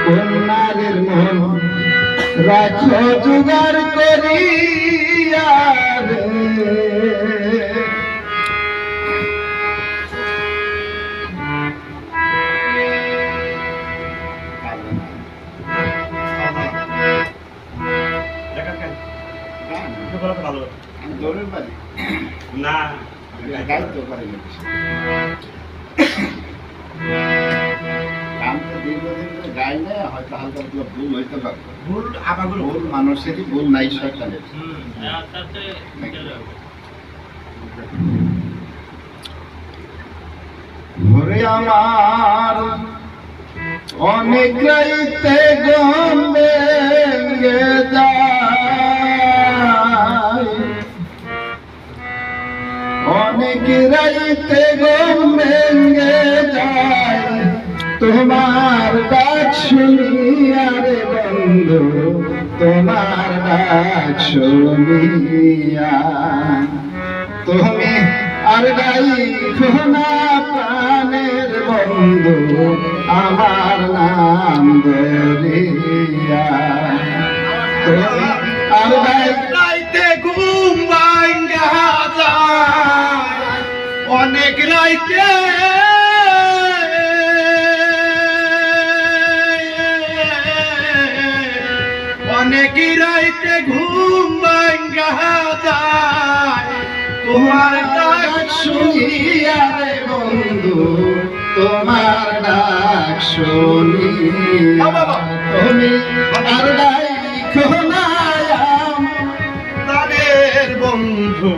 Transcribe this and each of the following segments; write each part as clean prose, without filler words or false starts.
কন্যাদের মন রাখো জোগাড় করিয়া রে। না দায়িত্ব করে গাই না হয়তো হালকা পাতলা ভুল হইতে পারে, ভুল আবার ভুল মানুষেরই, ভুল নাই শয়তানের। ঘরে আমার অনেক রাইতে ঘুম ভেঙে যায়, অনেক রাইতে ঘুম ভেঙে যায়, তোমার ডাক শুনিয়া রে বন্ধু, তোমার ডাক শুনিয়া। তুমি আর রাইখো না প্রাণের বন্ধু আমার নাম ধরিয়া। তুমি আর রাইতে ঘুম ভাঙ্গা যায়, অনেক রাইতে অনেক রাইতে ঘুম ভাঙ্গা যায়, তোমার ডাক শুনিয়া রে বন্ধু, তোমার ডাক শুনিয়া। তুমি আর রাইখো না প্রাণের বন্ধু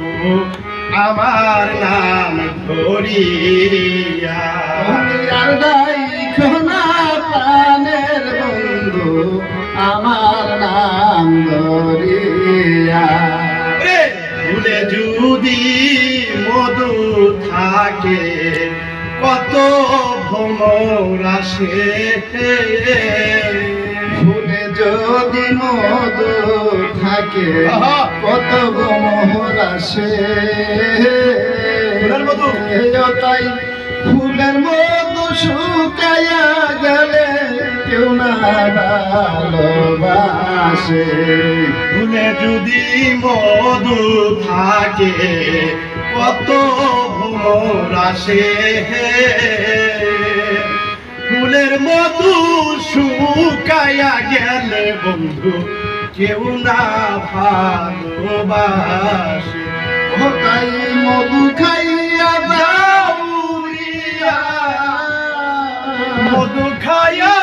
আমার নাম ধরিয়া। তুমি আর রাইখো না প্রাণের বন্ধু আমার নাম ধরিয়া। ফুলে যদি মধু থাকে কত ভ্রমর আসে, ফুলে যদি মধু থাকে কত মোহর আসে, ফুলের মধু তাই ফুলের মধু শুকাইয়া গেলে কেউ না ভালোবাসে। ফুলে যদি মধু থাকে কত ভ্রমর আসে, ফুলের মধু শুকাইয়া গেলে বন্ধু কেউ না ভালোবাসে। ও তাই মধু খাইয়া দাউরিয়া মধু খাইয়া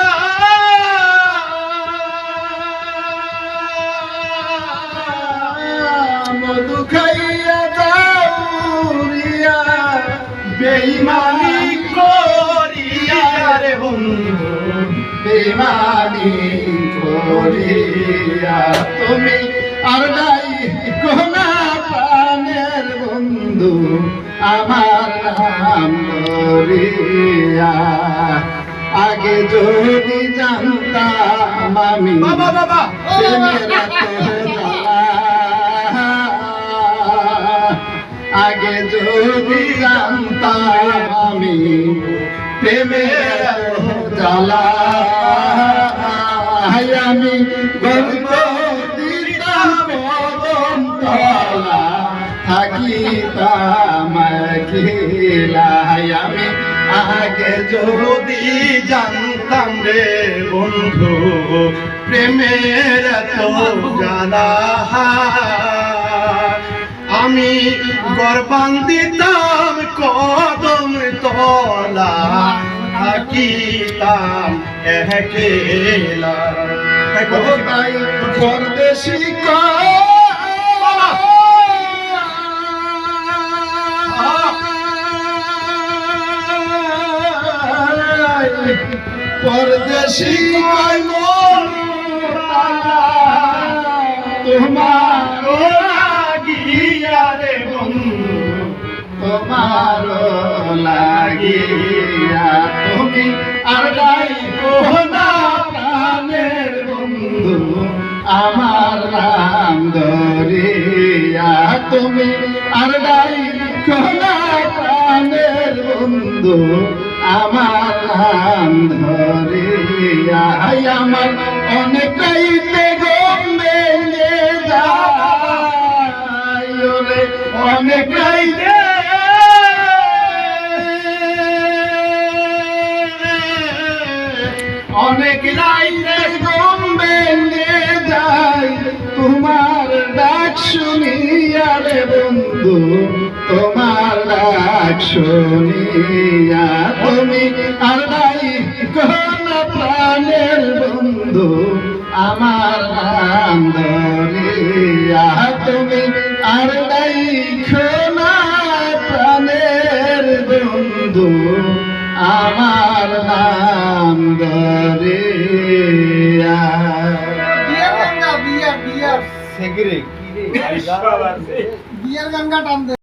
মধু খাইয়া দাউরিয়া বেঈমানি করিয়া রে বন্ধু, বেমানি করিয়া। তুমি আর রাইখো না প্রাণের বন্ধু আমার নাম ধরিয়া। আগে যদি জানতাম আমি বাবা বাবা প্রেমের এত জ্বালা, আগে যদি জানতাম আমি প্রেমের এত জ্বালা, আমি গর্ব দিতাম কদম তলা, থাকিতাম একলা। আমি আগে যদি জানতাম রে বন্ধু প্রেমের এত জ্বালা, আমি গর্বান দিতাম কদম তলা, থাকিতাম একলা। তাই পরদেশি পরদেশি তোমার লাগিয়া রে বন্ধু, তোমার লাগিয়া। তুমি আর রাইখো না প্রাণের বন্ধু আমার নাম ধরিয়া। তুমি আর রাইখো না প্রাণের বন্ধু আমার নাম ধরিয়া আমার অনেকটাইতে গমে যায় ওরে অনেকটাইতে অনেক রাইতে ঘুম ভেঙে যায় তোমার ডাক শুনিয়া রে বন্ধু তোমার ডাক শুনিয়া তুমি আর নাই কোন প্রাণের বন্ধু আমার নাম ধরিয়া তুমি আর নাই কোন প্রাণের বন্ধু আমার নাম ধরিয়া বিয়ার গঙ্গা বিয়ার বিয়ার সেগরে কি রে বিয়ার গঙ্গা টান দে